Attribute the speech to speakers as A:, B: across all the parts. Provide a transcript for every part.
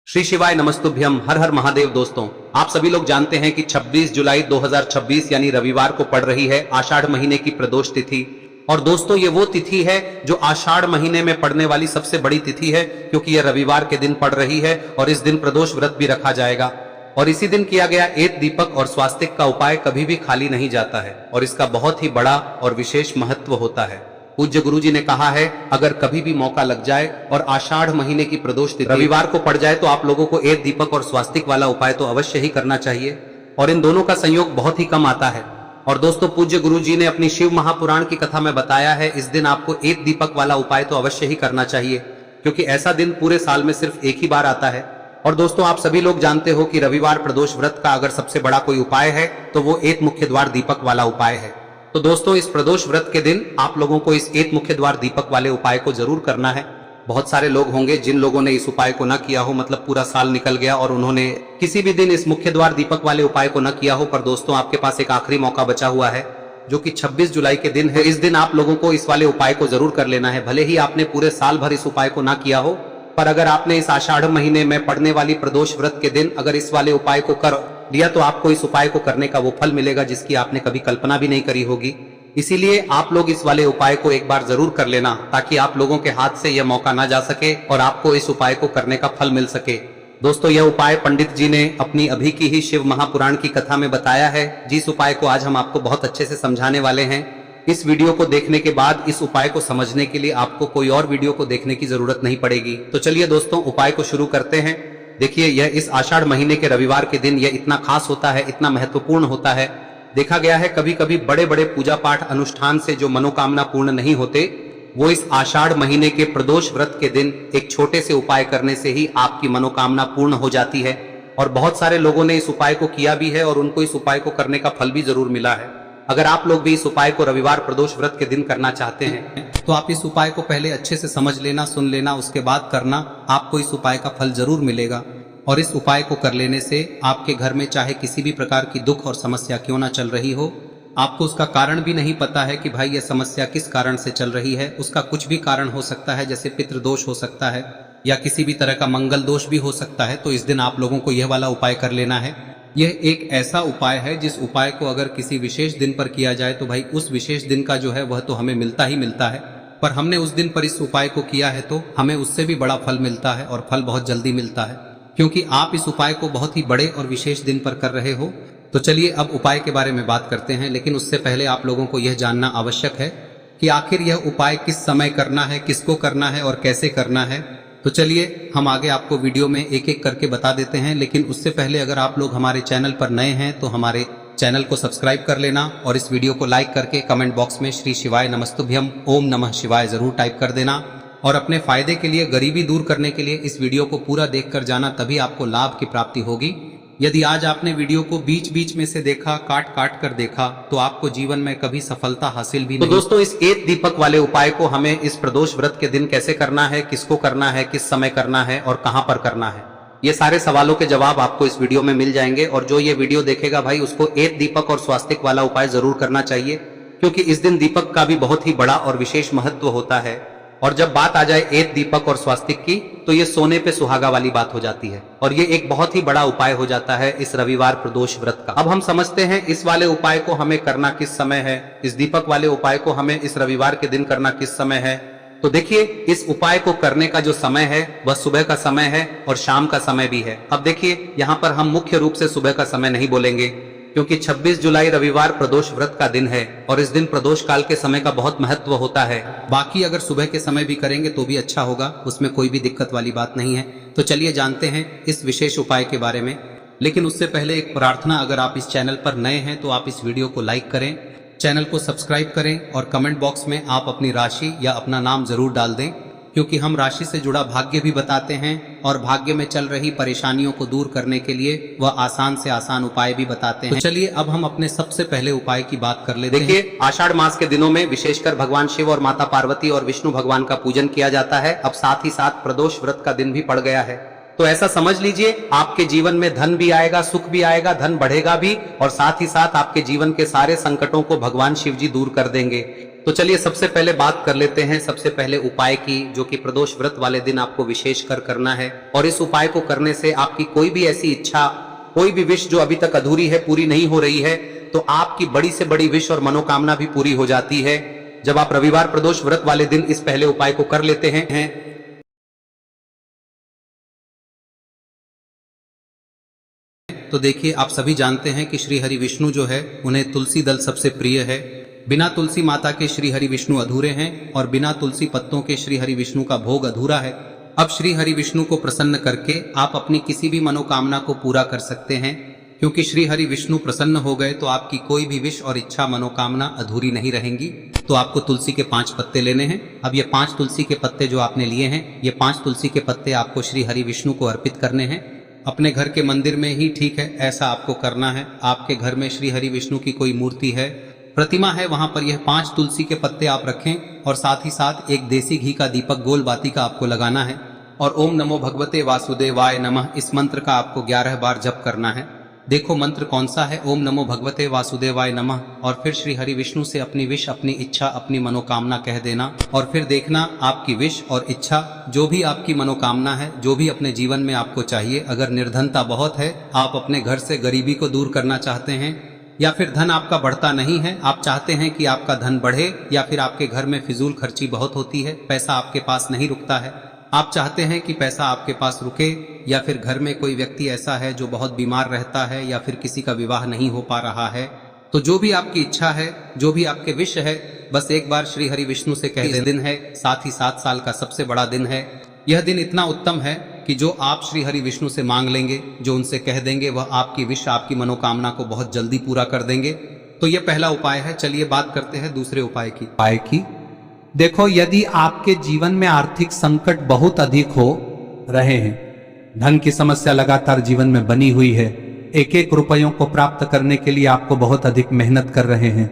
A: श्री शिवाय नमस्तुभ्यम। हर हर महादेव। दोस्तों, आप सभी लोग जानते हैं कि 26 जुलाई 2026 यानी रविवार को पड़ रही है आषाढ़ महीने की प्रदोष तिथि। और दोस्तों, ये वो तिथि है जो आषाढ़ महीने में पड़ने वाली सबसे बड़ी तिथि है, क्योंकि यह रविवार के दिन पड़ रही है और इस दिन प्रदोष व्रत भी रखा जाएगा। और इसी दिन किया गया एक दीपक और स्वास्तिक का उपाय कभी भी खाली नहीं जाता है और इसका बहुत ही बड़ा और विशेष महत्व होता है। पूज्य गुरु जी ने कहा है, अगर कभी भी मौका लग जाए और आषाढ़ महीने की प्रदोष तिथि रविवार को पड़ जाए तो आप लोगों को एक दीपक और स्वास्तिक वाला उपाय तो अवश्य ही करना चाहिए। और इन दोनों का संयोग बहुत ही कम आता है। और दोस्तों, पूज्य गुरु जी ने अपनी शिव महापुराण की कथा में बताया है, इस दिन आपको एक दीपक वाला उपाय तो अवश्य ही करना चाहिए, क्योंकि ऐसा दिन पूरे साल में सिर्फ एक ही बार आता है। और दोस्तों, आप सभी लोग जानते हो कि रविवार प्रदोष व्रत का अगर सबसे बड़ा कोई उपाय है तो वो एक मुख्य द्वार दीपक वाला उपाय है। तो दोस्तों, इस प्रदोष व्रत के दिन आप लोगों को इस एक मुख्य द्वार दीपक वाले उपाय को जरूर करना है। बहुत सारे लोग होंगे जिन लोगों ने इस उपाय को न किया हो, मतलब पूरा साल निकल गया और उन्होंने किसी भी दिन इस मुख्य द्वार दीपक वाले उपाय को न किया हो। पर दोस्तों, आपके पास एक आखिरी मौका बचा हुआ है, जो कि 26 जुलाई के दिन है। इस दिन आप लोगों को इस वाले उपाय को जरूर कर लेना है। भले ही आपने पूरे साल भर इस उपाय को ना किया हो, पर अगर आपने इस आषाढ़ महीने में पड़ने वाली प्रदोष व्रत के दिन अगर इस वाले उपाय को कर लिया तो आपको इस उपाय को करने का वो फल मिलेगा जिसकी आपने कभी कल्पना भी नहीं करी होगी। इसीलिए आप लोग इस वाले उपाय को एक बार जरूर कर लेना, ताकि आप लोगों के हाथ से यह मौका ना जा सके और आपको इस उपाय को करने का फल मिल सके। दोस्तों, यह उपाय पंडित जी ने अपनी अभी की ही शिव महापुराण की कथा में बताया है, जिस उपाय को आज हम आपको बहुत अच्छे से समझाने वाले हैं। इस वीडियो को देखने के बाद इस उपाय को समझने के लिए आपको कोई और वीडियो को देखने की जरूरत नहीं पड़ेगी। तो चलिए दोस्तों, उपाय को शुरू करते हैं। देखिए, यह इस आषाढ़ महीने के रविवार के दिन यह इतना खास होता है, इतना महत्वपूर्ण होता है। देखा गया है कभी कभी बड़े बड़े पूजा पाठ अनुष्ठान से जो मनोकामना पूर्ण नहीं होते, वो इस आषाढ़ महीने के प्रदोष व्रत के दिन एक छोटे से उपाय करने से ही आपकी मनोकामना पूर्ण हो जाती है। और बहुत सारे लोगों ने इस उपाय को किया भी है और उनको इस उपाय को करने का फल भी जरूर मिला है। अगर आप लोग भी इस उपाय को रविवार प्रदोष व्रत के दिन करना चाहते हैं तो आप इस उपाय को पहले अच्छे से समझ लेना, सुन लेना, उसके बाद करना। आपको इस उपाय का फल जरूर मिलेगा। और इस उपाय को कर लेने से आपके घर में चाहे किसी भी प्रकार की दुख और समस्या क्यों ना चल रही हो, आपको उसका कारण भी नहीं पता है कि भाई यह समस्या किस कारण से चल रही है, उसका कुछ भी कारण हो सकता है, जैसे पितृदोष हो सकता है या किसी भी तरह का मंगल दोष भी हो सकता है। तो इस दिन आप लोगों को यह वाला उपाय कर लेना है। यह एक ऐसा उपाय है जिस उपाय को अगर किसी विशेष दिन पर किया जाए तो भाई उस विशेष दिन का जो है वह तो हमें मिलता ही मिलता है, पर हमने उस दिन पर इस उपाय को किया है तो हमें उससे भी बड़ा फल मिलता है और फल बहुत जल्दी मिलता है, क्योंकि आप इस उपाय को बहुत ही बड़े और विशेष दिन पर कर रहे हो। तो चलिए अब उपाय के बारे में बात करते हैं, लेकिन उससे पहले आप लोगों को यह जानना आवश्यक है कि आखिर यह उपाय किस समय करना है, किसको करना है और कैसे करना है। तो चलिए हम आगे आपको वीडियो में एक एक करके बता देते हैं, लेकिन उससे पहले अगर आप लोग हमारे चैनल पर नए हैं तो हमारे चैनल को सब्सक्राइब कर लेना और इस वीडियो को लाइक करके कमेंट बॉक्स में श्री शिवाय नमस्तुभ्यम ओम नमः शिवाय जरूर टाइप कर देना। और अपने फायदे के लिए, गरीबी दूर करने के लिए इस वीडियो को पूरा देखकर जाना, तभी आपको लाभ की प्राप्ति होगी। यदि आज आपने वीडियो को बीच बीच में से देखा, काट काट कर देखा, तो आपको जीवन में कभी सफलता हासिल भी नहीं। तो दोस्तों, इस एक दीपक वाले उपाय को हमें इस प्रदोष व्रत के दिन कैसे करना है, किसको करना है, किस समय करना है और कहां पर करना है, ये सारे सवालों के जवाब आपको इस वीडियो में मिल जाएंगे। और जो ये वीडियो देखेगा भाई, उसको एक दीपक और स्वास्तिक वाला उपाय जरूर करना चाहिए, क्योंकि इस दिन दीपक का भी बहुत ही बड़ा और विशेष महत्व होता है। और जब बात आ जाए एक दीपक और स्वास्तिक की, तो ये सोने पे सुहागा वाली बात हो जाती है और ये एक बहुत ही बड़ा उपाय हो जाता है इस रविवार प्रदोष व्रत का। अब हम समझते हैं इस वाले उपाय को हमें करना किस समय है, इस दीपक वाले उपाय को हमें इस रविवार के दिन करना किस समय है। तो देखिए, इस उपाय को करने का जो समय है वह सुबह का समय है और शाम का समय भी है। अब देखिए, यहाँ पर हम मुख्य रूप से सुबह का समय नहीं बोलेंगे, क्योंकि 26 जुलाई रविवार प्रदोष व्रत का दिन है और इस दिन प्रदोष काल के समय का बहुत महत्व होता है। बाकी अगर सुबह के समय भी करेंगे तो भी अच्छा होगा, उसमें कोई भी दिक्कत वाली बात नहीं है। तो चलिए जानते हैं इस विशेष उपाय के बारे में। लेकिन उससे पहले एक प्रार्थना, अगर आप इस चैनल पर नए हैं तो आप इस वीडियो को लाइक करें, चैनल को सब्सक्राइब करें और कमेंट बॉक्स में आप अपनी राशि या अपना नाम जरूर डाल दें, क्योंकि हम राशि से जुड़ा भाग्य भी बताते हैं और भाग्य में चल रही परेशानियों को दूर करने के लिए वह आसान से आसान उपाय भी बताते हैं। तो चलिए अब हम अपने सबसे पहले उपाय की बात कर लेते हैं। देखिए, आषाढ़ मास के दिनों में विशेषकर भगवान शिव और माता पार्वती और विष्णु भगवान का पूजन किया जाता है। अब साथ ही साथ प्रदोष व्रत का दिन भी पड़ गया है, तो ऐसा समझ लीजिए आपके जीवन में धन भी आएगा, सुख भी आएगा, धन बढ़ेगा भी और साथ ही साथ आपके जीवन के सारे संकटों को भगवान शिव जी दूर कर देंगे। तो चलिए सबसे पहले बात कर लेते हैं सबसे पहले उपाय की, जो कि प्रदोष व्रत वाले दिन आपको विशेष कर करना है। और इस उपाय को करने से आपकी कोई भी ऐसी इच्छा, कोई भी विश जो अभी तक अधूरी है, पूरी नहीं हो रही है, तो आपकी बड़ी से बड़ी विश और मनोकामना भी पूरी हो जाती है जब आप रविवार प्रदोष व्रत वाले दिन इस पहले उपाय को कर लेते हैं। तो देखिए, आप सभी जानते हैं कि श्री हरि विष्णु जो है उन्हें तुलसी दल सबसे प्रिय है। बिना तुलसी माता के श्री हरि विष्णु अधूरे हैं और बिना तुलसी पत्तों के श्री हरि विष्णु का भोग अधूरा है। अब श्री हरि विष्णु को प्रसन्न करके आप अपनी किसी भी मनोकामना को पूरा कर सकते हैं, क्योंकि श्री हरि विष्णु प्रसन्न हो गए तो आपकी कोई भी विश और इच्छा मनोकामना अधूरी नहीं रहेंगी। तो आपको तुलसी के 5 पत्ते लेने हैं। अब ये 5 तुलसी के पत्ते जो आपने लिए हैं, ये 5 तुलसी के पत्ते आपको श्री हरि विष्णु को अर्पित करने हैं। अपने घर के मंदिर में ही ठीक है, ऐसा आपको करना है। आपके घर में श्री हरि विष्णु की कोई मूर्ति है, प्रतिमा है, वहां पर यह 5 तुलसी के पत्ते आप रखें और साथ ही साथ एक देसी घी का दीपक गोल बाती का आपको लगाना है। और ओम नमो भगवते वासुदेवाय नमः इस मंत्र का आपको 11 बार जप करना है। देखो मंत्र कौन सा है, ओम नमो भगवते वासुदेवाय नमः, और फिर श्री हरि विष्णु से अपनी विश, अपनी इच्छा, अपनी मनोकामना कह देना। और फिर देखना आपकी विश और इच्छा, जो भी आपकी मनोकामना है, जो भी अपने जीवन में आपको चाहिए। अगर निर्धनता बहुत है, आप अपने घर से गरीबी को दूर करना चाहते हैं, या फिर धन आपका बढ़ता नहीं है, आप चाहते हैं कि आपका धन बढ़े, या फिर आपके घर में फिजूल खर्ची बहुत होती है, पैसा आपके पास नहीं रुकता है, आप चाहते हैं कि पैसा आपके पास रुके, या फिर घर में कोई व्यक्ति ऐसा है जो बहुत बीमार रहता है, या फिर किसी का विवाह नहीं हो पा रहा है, तो जो भी आपकी इच्छा है, जो भी आपके विश है, बस एक बार श्री हरि विष्णु से कह दे। दिन है, साथ ही 7 साल का सबसे बड़ा दिन है। यह दिन इतना उत्तम है कि जो आप श्री हरि विष्णु से मांग लेंगे, जो उनसे कह देंगे, वह आपकी विश, आपकी मनोकामना को बहुत जल्दी पूरा कर देंगे। तो यह पहला उपाय है। चलिए बात करते हैं दूसरे उपाय की।
B: देखो, यदि आपके जीवन में आर्थिक संकट बहुत अधिक हो रहे हैं, धन की समस्या लगातार जीवन में बनी हुई है, एक एक रुपयों को प्राप्त करने के लिए आपको बहुत अधिक मेहनत कर रहे हैं,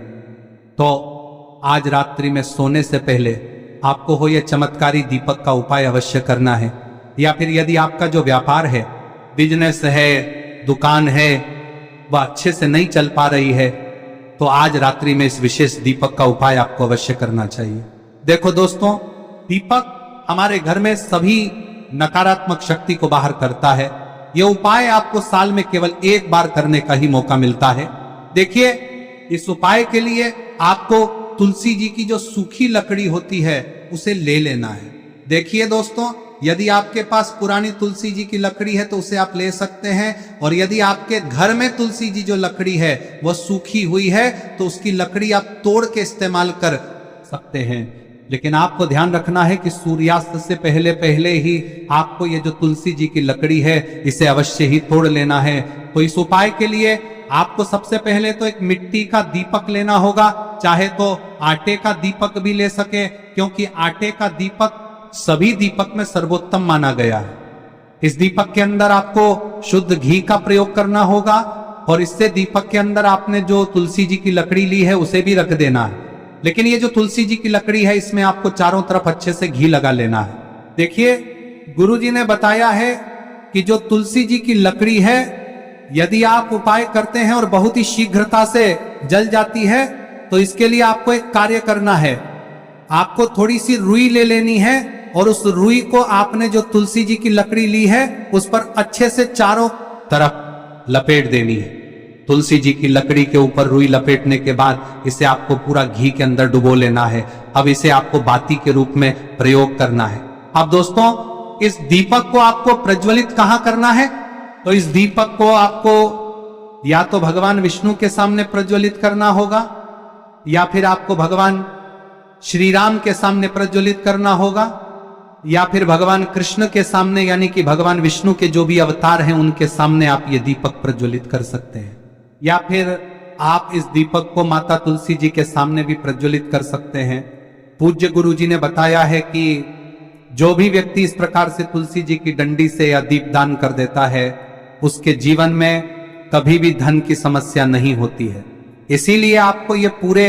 B: तो आज रात्रि में सोने से पहले आपको हो यह चमत्कारी दीपक का उपाय अवश्य करना है। या फिर यदि आपका जो व्यापार है, बिजनेस है, दुकान है, वह अच्छे से नहीं चल पा रही है, तो आज रात्रि में इस विशेष दीपक का उपाय आपको अवश्य करना चाहिए। देखो दोस्तों, दीपक हमारे घर में सभी नकारात्मक शक्ति को बाहर करता है। यह उपाय आपको साल में केवल 1 बार करने का ही मौका मिलता है। देखिए, इस उपाय के लिए आपको तुलसी जी की जो सूखी लकड़ी होती है उसे ले लेना है। देखिए दोस्तों, यदि आपके पास पुरानी तुलसी जी की लकड़ी है तो उसे आप ले सकते हैं, और यदि आपके घर में तुलसी जी जो लकड़ी है वह सूखी हुई है तो उसकी लकड़ी आप तोड़ के इस्तेमाल कर सकते हैं। लेकिन आपको ध्यान रखना है कि सूर्यास्त से पहले पहले ही आपको ये जो तुलसी जी की लकड़ी है इसे अवश्य ही तोड़ लेना है। तो इस उपाय के लिए आपको सबसे पहले तो एक मिट्टी का दीपक लेना होगा, चाहे तो आटे का दीपक भी ले सके, क्योंकि आटे का दीपक सभी दीपक में सर्वोत्तम माना गया है। इस दीपक के अंदर आपको शुद्ध घी का प्रयोग करना होगा, और इससे दीपक के अंदर आपने जो तुलसी जी की लकड़ी ली है उसे भी रख देना है। लेकिन ये जो तुलसी जी की लकड़ी है, इसमें आपको चारों तरफ अच्छे से घी लगा लेना है। देखिए, गुरुजी ने बताया है कि जो तुलसी जी की लकड़ी है, यदि आप उपाय करते हैं और बहुत ही शीघ्रता से जल जाती है, तो इसके लिए आपको एक कार्य करना है। आपको थोड़ी सी रुई ले लेनी है, और उस रुई को आपने जो तुलसी जी की लकड़ी ली है उस पर अच्छे से चारों तरफ लपेट देनी है। तुलसी जी की लकड़ी के ऊपर रुई लपेटने के बाद इसे आपको पूरा घी के अंदर डुबो लेना है। अब इसे आपको बाती के रूप में प्रयोग करना है। अब दोस्तों, इस दीपक को आपको प्रज्वलित कहां करना है? तो इस दीपक को आपको या तो भगवान विष्णु के सामने प्रज्वलित करना होगा, या फिर आपको भगवान श्री राम के सामने प्रज्वलित करना होगा, या फिर भगवान कृष्ण के सामने, यानी कि भगवान विष्णु के जो भी अवतार हैं उनके सामने आप ये दीपक प्रज्वलित कर सकते हैं। या फिर आप इस दीपक को माता तुलसी जी के सामने भी प्रज्वलित कर सकते हैं। पूज्य गुरु जी ने बताया है कि जो भी व्यक्ति इस प्रकार से तुलसी जी की डंडी से या दीपदान कर देता है, उसके जीवन में कभी भी धन की समस्या नहीं होती है। इसीलिए आपको ये पूरे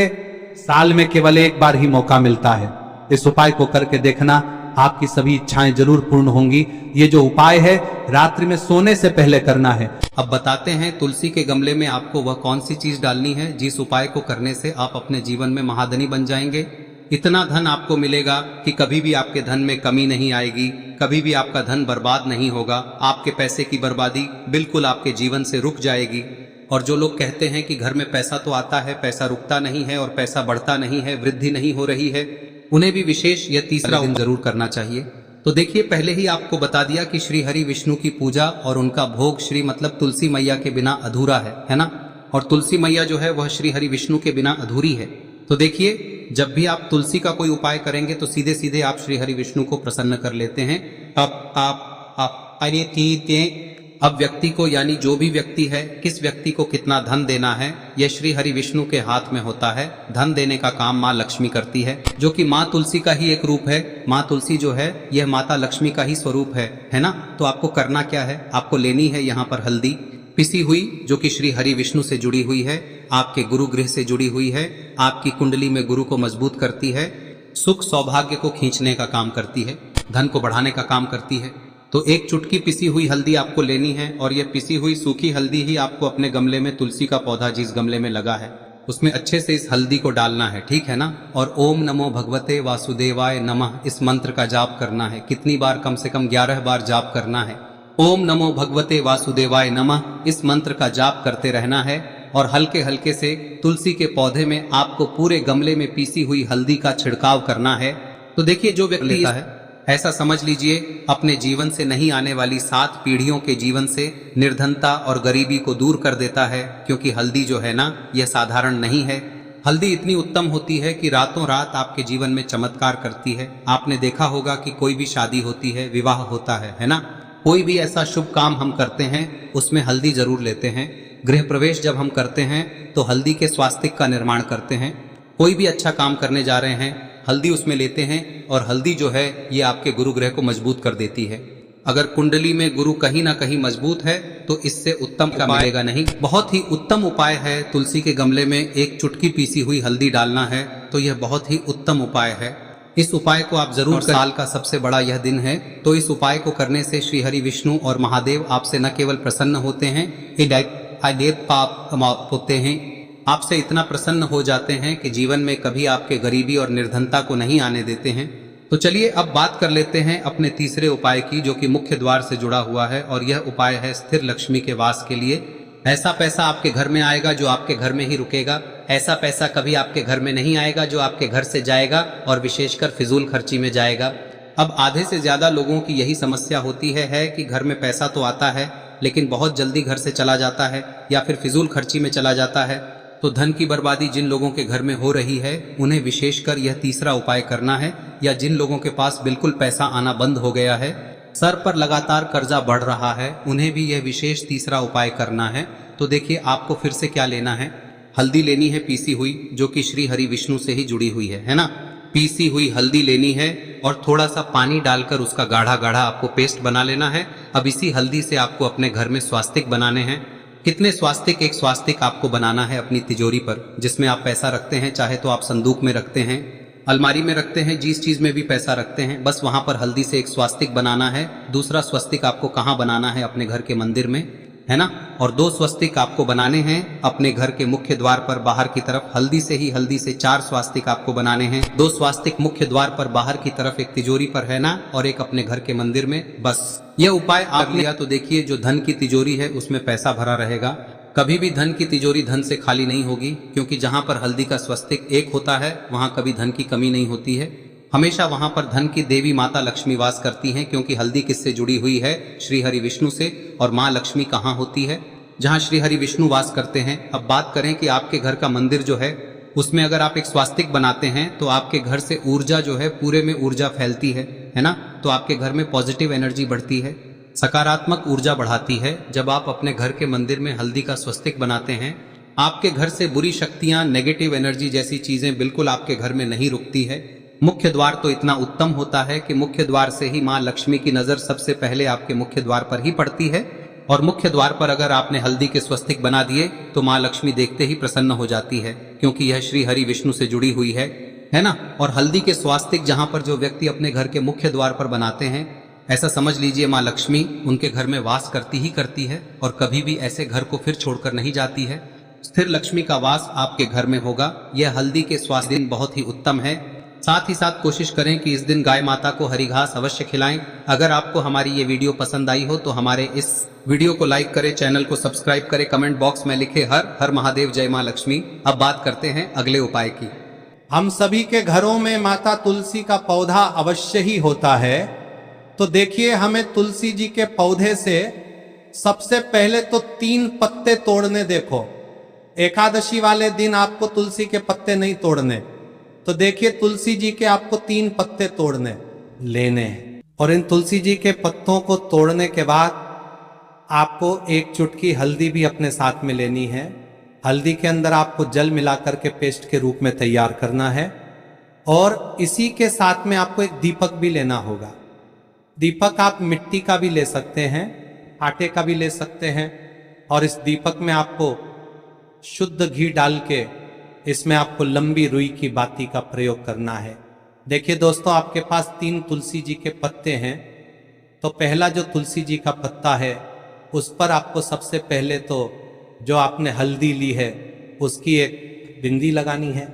B: साल में केवल 1 बार ही मौका मिलता है। इस उपाय को करके देखना, आपकी सभी इच्छाएं जरूर पूर्ण होंगी। ये जो उपाय है रात्रि में सोने से पहले करना है।
A: अब बताते हैं तुलसी के गमले में आपको वह कौन सी चीज डालनी है जिस उपाय को करने से आप अपने जीवन में महाधनी बन जाएंगे। इतना धन आपको मिलेगा कि कभी भी आपके धन में कमी नहीं आएगी, कभी भी आपका धन बर्बाद नहीं होगा। आपके पैसे की बर्बादी बिल्कुल आपके जीवन से रुक जाएगी। और जो लोग कहते हैं कि घर में पैसा तो आता है, पैसा रुकता नहीं है और पैसा बढ़ता नहीं है, वृद्धि नहीं हो रही है, उन्हें भी विशेष यह तीसरा दिन जरूर करना चाहिए। तो देखिए, पहले ही आपको बता दिया कि श्री हरि विष्णु की पूजा और उनका भोग श्री मतलब तुलसी मैया के बिना अधूरा है ना। और तुलसी मैया जो है वह श्री हरि विष्णु के बिना अधूरी है। तो देखिए, जब भी आप तुलसी का कोई उपाय करेंगे तो सीधे सीधे आप श्री हरि विष्णु को प्रसन्न कर लेते हैं। अब व्यक्ति को, यानी जो भी व्यक्ति है, किस व्यक्ति को कितना धन देना है, यह श्री हरि विष्णु के हाथ में होता है। धन देने का काम माँ लक्ष्मी करती है, जो कि माँ तुलसी का ही एक रूप है। माँ तुलसी जो है यह माता लक्ष्मी का ही स्वरूप है ना। तो आपको करना क्या है, आपको लेनी है यहाँ पर हल्दी पिसी हुई, जो कि श्री हरि विष्णु से जुड़ी हुई है, आपके गुरु गृह से जुड़ी हुई है, आपकी कुंडली में गुरु को मजबूत करती है, सुख सौभाग्य को खींचने का काम करती है, धन को बढ़ाने का काम करती है। तो एक चुटकी पिसी हुई हल्दी आपको लेनी है और यह पिसी हुई सूखी हल्दी ही आपको अपने गमले में, तुलसी का पौधा जिस गमले में लगा है उसमें अच्छे से इस हल्दी को डालना है, ठीक है ना। और ओम नमो भगवते वासुदेवाय नमः इस मंत्र का जाप करना है। कितनी बार? कम से कम 11 बार जाप करना है। ओम नमो भगवते वासुदेवाय नमः इस मंत्र का जाप करते रहना है। और हल्के हल्के से तुलसी के पौधे में आपको पूरे गमले में पीसी हुई हल्दी का छिड़काव करना है। तो देखिए, जो व्यक्ति लेता है, ऐसा समझ लीजिए अपने जीवन से नहीं आने वाली 7 पीढ़ियों के जीवन से निर्धनता और गरीबी को दूर कर देता है। क्योंकि हल्दी जो है ना, यह साधारण नहीं है। हल्दी इतनी उत्तम होती है कि रातों रात आपके जीवन में चमत्कार करती है। आपने देखा होगा कि कोई भी शादी होती है, विवाह होता है ना, कोई भी ऐसा शुभ काम हम करते हैं उसमें हल्दी जरूर लेते हैं। गृह प्रवेश जब हम करते हैं तो हल्दी के स्वास्तिक का निर्माण करते हैं। कोई भी अच्छा काम करने जा रहे हैं, हल्दी उसमें लेते हैं। और हल्दी जो है ये आपके गुरु ग्रह को मजबूत कर देती है। अगर कुंडली में गुरु कहीं ना कहीं मजबूत है तो इससे उत्तम का मिलेगा नहीं। बहुत ही उत्तम उपाय है, तुलसी के गमले में एक चुटकी पीसी हुई हल्दी डालना है। तो यह बहुत ही उत्तम उपाय है। इस उपाय को आप जरूर करें। साल का सबसे बड़ा यह दिन है, तो इस उपाय को करने से श्री हरि विष्णु और महादेव आपसे न केवल प्रसन्न होते हैं, होते हैं, आपसे इतना प्रसन्न हो जाते हैं कि जीवन में कभी आपके गरीबी और निर्धनता को नहीं आने देते हैं। तो चलिए अब बात कर लेते हैं अपने तीसरे उपाय की, जो कि मुख्य द्वार से जुड़ा हुआ है। और यह उपाय है स्थिर लक्ष्मी के वास के लिए। ऐसा पैसा आपके घर में आएगा जो आपके घर में ही रुकेगा। ऐसा पैसा कभी आपके घर में नहीं आएगा जो आपके घर से जाएगा और विशेषकर फिजूल खर्ची में जाएगा। अब आधे से ज्यादा लोगों की यही समस्या होती है कि घर में पैसा तो आता है लेकिन बहुत जल्दी घर से चला जाता है या फिर फिजूल खर्ची में चला जाता है। तो धन की बर्बादी जिन लोगों के घर में हो रही है उन्हें विशेषकर यह तीसरा उपाय करना है। या जिन लोगों के पास बिल्कुल पैसा आना बंद हो गया है, सर पर लगातार कर्जा बढ़ रहा है, उन्हें भी यह विशेष तीसरा उपाय करना है। तो देखिए, आपको फिर से क्या लेना है, हल्दी लेनी है पीसी हुई, जो कि श्री हरि विष्णु से ही जुड़ी हुई है ना। पीसी हुई हल्दी लेनी है और थोड़ा सा पानी डालकर उसका गाढ़ा गाढ़ा आपको पेस्ट बना लेना है। अब इसी हल्दी से आपको अपने घर में स्वास्तिक बनाने हैं। कितने स्वास्तिक? एक स्वास्तिक आपको बनाना है अपनी तिजोरी पर, जिसमें आप पैसा रखते हैं। चाहे तो आप संदूक में रखते हैं, अलमारी में रखते हैं, जिस चीज में भी पैसा रखते हैं, बस वहां पर हल्दी से एक स्वास्तिक बनाना है। दूसरा स्वस्तिक आपको कहाँ बनाना है? अपने घर के मंदिर में, है ना। और 2 स्वस्तिक आपको बनाने हैं अपने घर के मुख्य द्वार पर बाहर की तरफ। हल्दी से 4 स्वास्तिक आपको बनाने हैं। 2 स्वास्तिक मुख्य द्वार पर बाहर की तरफ, एक तिजोरी पर, है ना, और एक अपने घर के मंदिर में। बस यह उपाय आप लिया तो देखिए, जो धन की तिजोरी है उसमें पैसा भरा रहेगा। कभी भी धन की तिजोरी धन से खाली नहीं होगी, क्योंकि जहां पर हल्दी का स्वस्तिक एक होता है वहां कभी धन की कमी नहीं होती है। हमेशा वहां पर धन की देवी माता लक्ष्मी वास करती हैं, क्योंकि हल्दी किससे जुड़ी हुई है? श्री हरि विष्णु से। और माँ लक्ष्मी कहाँ होती है? जहाँ श्री हरि विष्णु वास करते हैं। अब बात करें कि आपके घर का मंदिर जो है उसमें अगर आप एक स्वास्तिक बनाते हैं तो आपके घर से ऊर्जा जो है, पूरे में ऊर्जा फैलती है ना। तो आपके घर में पॉजिटिव एनर्जी बढ़ती है, सकारात्मक ऊर्जा बढ़ाती है। जब आप अपने घर के मंदिर में हल्दी का स्वस्तिक बनाते हैं, आपके घर से बुरी शक्तियां, नेगेटिव एनर्जी जैसी चीजें बिल्कुल आपके घर में नहीं रुकती है। मुख्य द्वार तो इतना उत्तम होता है कि मुख्य द्वार से ही माँ लक्ष्मी की नजर सबसे पहले आपके मुख्य द्वार पर ही पड़ती है। और मुख्य द्वार पर अगर आपने हल्दी के स्वस्तिक बना दिए तो माँ लक्ष्मी देखते ही प्रसन्न हो जाती है, क्योंकि यह श्री हरि विष्णु से जुड़ी हुई है। है ना। और हल्दी के स्वास्तिक जहां पर जो व्यक्ति अपने घर के मुख्य द्वार पर बनाते हैं, ऐसा समझ लीजिए माँ लक्ष्मी उनके घर में वास करती ही करती है और कभी भी ऐसे घर को फिर छोड़कर नहीं जाती है। स्थिर लक्ष्मी का वास आपके घर में होगा। यह हल्दी के स्वास्थ्य दिन बहुत ही उत्तम है। साथ ही साथ कोशिश करें कि इस दिन गाय माता को हरी घास अवश्य खिलाएं। अगर आपको हमारी ये वीडियो पसंद आई हो तो हमारे इस वीडियो को लाइक करें, चैनल को सब्सक्राइब करें, कमेंट बॉक्स में लिखे हर हर महादेव, जय माँ लक्ष्मी। अब बात करते हैं अगले उपाय की।
B: हम सभी के घरों में माता तुलसी का पौधा अवश्य ही होता है। तो देखिए, हमें तुलसी जी के पौधे से सबसे पहले तो 3 पत्ते तोड़ने। देखो, एकादशी वाले दिन आपको तुलसी के पत्ते नहीं तोड़ने। तो देखिए, तुलसी जी के आपको 3 पत्ते तोड़ने लेने हैं। और इन तुलसी जी के पत्तों को तोड़ने के बाद आपको 1 चुटकी हल्दी भी अपने साथ में लेनी है। हल्दी के अंदर आपको जल मिलाकर के पेस्ट के रूप में तैयार करना है। और इसी के साथ में आपको एक दीपक भी लेना होगा। दीपक आप मिट्टी का भी ले सकते हैं, आटे का भी ले सकते हैं। और इस दीपक में आपको शुद्ध घी डाल के इसमें आपको लंबी रुई की बाती का प्रयोग करना है। देखिए दोस्तों, आपके पास 3 तुलसी जी के पत्ते हैं। तो पहला जो तुलसी जी का पत्ता है उस पर आपको सबसे पहले तो जो आपने हल्दी ली है उसकी एक बिंदी लगानी है।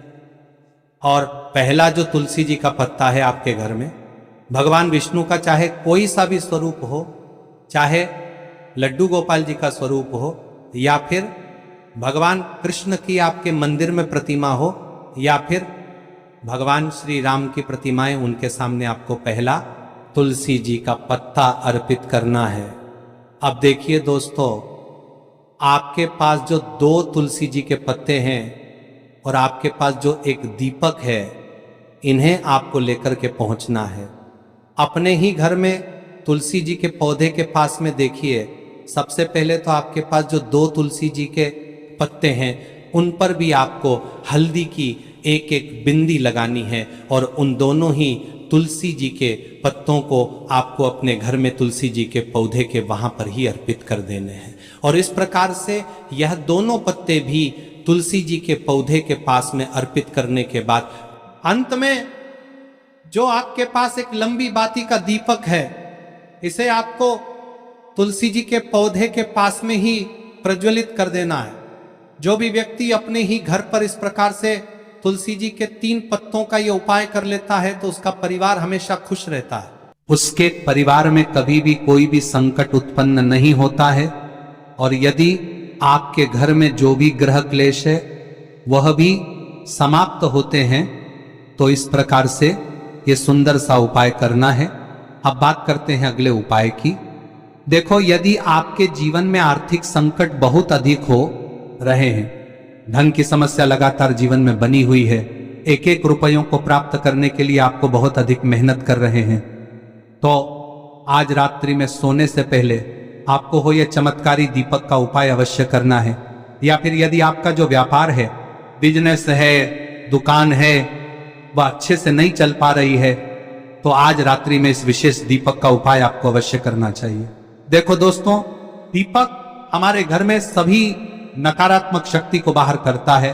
B: और पहला जो तुलसी जी का पत्ता है आपके घर में, भगवान विष्णु का चाहे कोई सा भी स्वरूप हो, चाहे लड्डू गोपाल जी का स्वरूप हो, या फिर भगवान कृष्ण की आपके मंदिर में प्रतिमा हो, या फिर भगवान श्री राम की प्रतिमाएं, उनके सामने आपको पहला तुलसी जी का पत्ता अर्पित करना है। अब देखिए दोस्तों, आपके पास जो 2 तुलसी जी के पत्ते हैं और आपके पास जो एक दीपक है, इन्हें आपको लेकर के पहुंचना है। अपने ही घर में तुलसी जी के पौधे के पास में देखिए, सबसे पहले तो आपके पास जो 2 तुलसी जी के पत्ते हैं उन पर भी आपको हल्दी की एक एक बिंदी लगानी है। और उन दोनों ही तुलसी जी के पत्तों को आपको अपने घर में तुलसी जी के पौधे के वहां पर ही अर्पित कर देने हैं। और इस प्रकार से यह दोनों पत्ते भी तुलसी जी के पौधे के पास में अर्पित करने के बाद अंत में जो आपके पास एक लंबी बाती का दीपक है, इसे आपको तुलसी जी के पौधे के पास में ही प्रज्वलित कर देना है। जो भी व्यक्ति अपने ही घर पर इस प्रकार से तुलसी जी के 3 पत्तों का ये उपाय कर लेता है तो उसका परिवार हमेशा खुश रहता है। उसके परिवार में कभी भी कोई भी संकट उत्पन्न नहीं होता है। और यदि आपके घर में जो भी ग्रह क्लेश है वह भी समाप्त होते हैं। तो इस प्रकार से ये सुंदर सा उपाय करना है। अब बात करते हैं अगले उपाय की। देखो, यदि आपके जीवन में आर्थिक संकट बहुत अधिक हो रहे हैं, धन की समस्या लगातार जीवन में बनी हुई है, एक एक रुपयों को प्राप्त करने के लिए आपको बहुत अधिक मेहनत कर रहे हैं, तो आज रात्रि में सोने से पहले आपको हो यह चमत्कारी दीपक का उपाय अवश्य करना है। या फिर यदि आपका जो व्यापार है, बिजनेस है, दुकान है, वह अच्छे से नहीं चल पा रही है, तो आज रात्रि में इस विशेष दीपक का उपाय आपको अवश्य करना चाहिए। देखो दोस्तों, दीपक हमारे घर में सभी नकारात्मक शक्ति को बाहर करता है।